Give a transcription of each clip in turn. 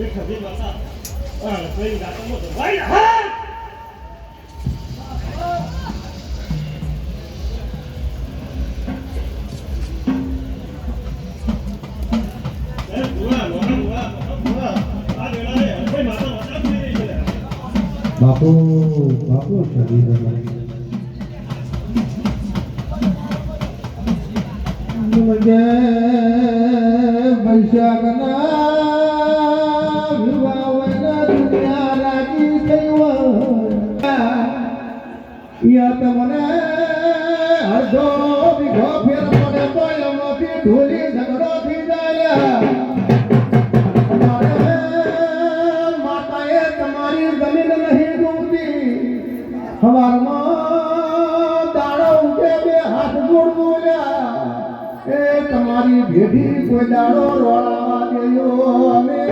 ખભી માતા કોઈ ગાતો મોતો ભાઈ હા બાપુ બાપુ શરીર મુજે વૈશાખના વિવાહના દુનિયા રાજી થયો યા તમને અડધો બીઘો ફેર પડે તો એમાંથી ઢોલી ઝઘડો થઈ જાય હવારમાં દાડો ઉઠે બે હાથ જોડ બોલ્યા એ તમારી ભેટી કોઈ દાડો રોળાવા દેયો અમે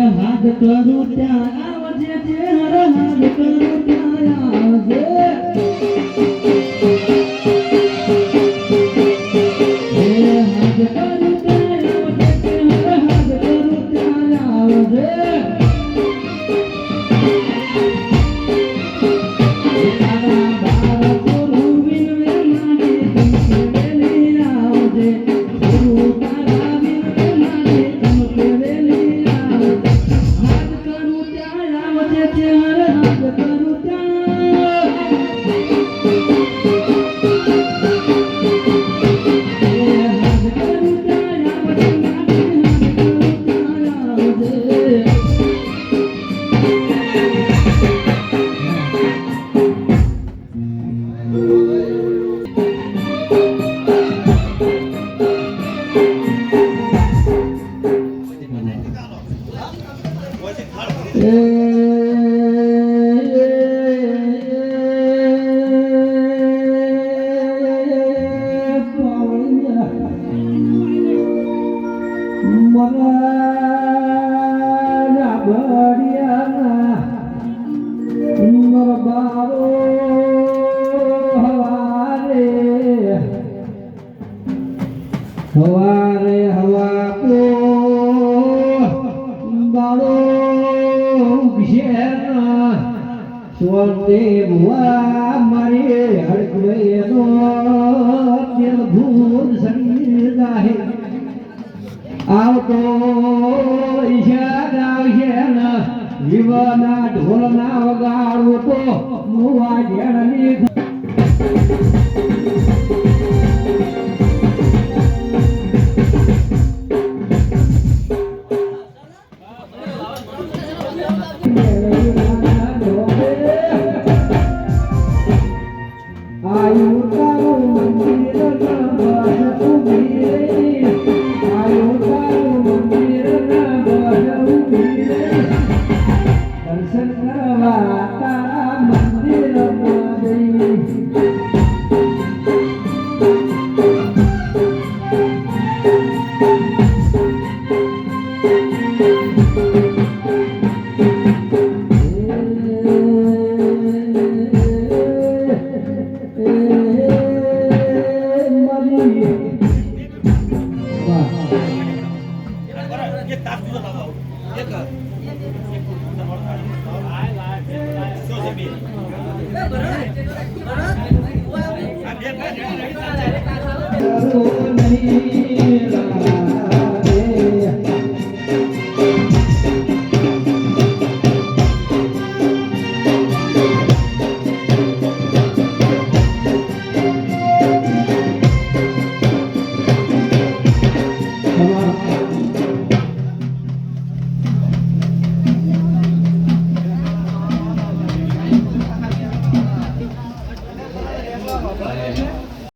હાથ કરું ત્યાં આવજે જે હર હાથ કરું ત્યાં આવજે હાથ કરું ત્યાં આવજે જે હર હાથ કરું ત્યાં આવજે હવારે હવા કો બાળો વિશેના સ્વર્તે ભુવા મારે હડકવેનો તેલ ભૂલ સંગીત જાહે આવતો ઈશાદ આવશે ને વિવાના ઢોલના વગાડવો તો મુવા જેણની એક